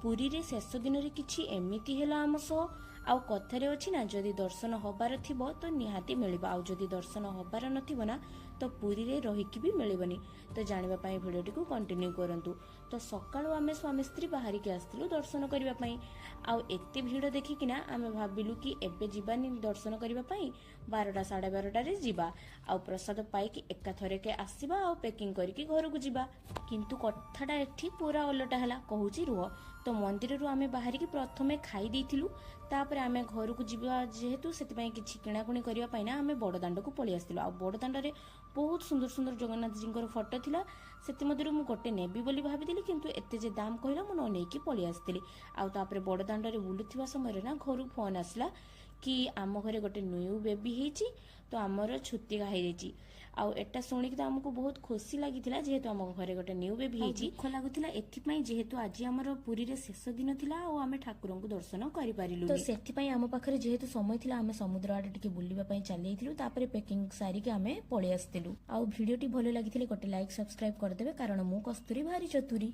पुरी रे शेष दिन रे किछि एमिति हेला आम सह आउ कथारे अछि ना जदि दर्शन हबार थिबो तो निहाती मिलिबा आउ जदि दर्शन हबार नथिबो ना तो पुरी रे रहिकी भी मिलिबनी। तो जानिबा पई भिडियोटी को कंटिन्यू करंतु। तो सकाळु आमे स्वामी स्त्री बाहरी के आस्तिलु दर्शन करिबा पई आउ एते भिड देखि किना आमे भाबिलु कि एबे जिबानी दर्शन करिबा पई 12टा 12:30 रे जिबा आउ प्रसाद पाई कि एका थरे के आसीबा आउ पैकिंग करके घर को जिबा। किंतु कथाटा एठी पूरा उलटा हला कहूची रुह। तो मंदिर रु आमे बाहरी की प्रथमे खाई देइथिलु तापर आमे घर को जिबा जेहेतु सेति पई किछि किणाकुणी करिबा पई ना आमे बड़ दांड को पळि आस्तिलु। आ बड़ दांड रे बहुत सुंदर सुंदर जगन्नाथ जी फोटो थिला सेति मध्यरु मु गोटे नेबी बोली भाबिदिली किंतु एते जे दाम कहला मु न नेकी पळि आस्तिली। आ तापर बड़ दांड रे बुलुथिबा समय रे ना घर फोन आसला कि आम घरे गोटे न्यू बेबी हेची तो आमर छुतिका हो जाइए। आउ एटा शुणिक तो आमको बहुत खुशी लगी जेहेतु आम घरे गोटे न्यू बेबी हेची दुख लगुला एथिपाई जेहेतु आज आमर पुरी रे शेष दिन थिला आ आमे ठाकुर को दर्शन करि पारिलु। तो सेथिपाई आम पाखरे जेहेतु समय थिला आमे समुद्र आडे टिके बुलिबा पई चली आइथिलु तापरे पैकिंग सारी के आमे पळि आस्तिलु। आउ भिडियोटी भलो लागिथिले गोटे लाइक सब्सक्राइब कर देबे कारण मु कस्तूरी भारी चतुरी।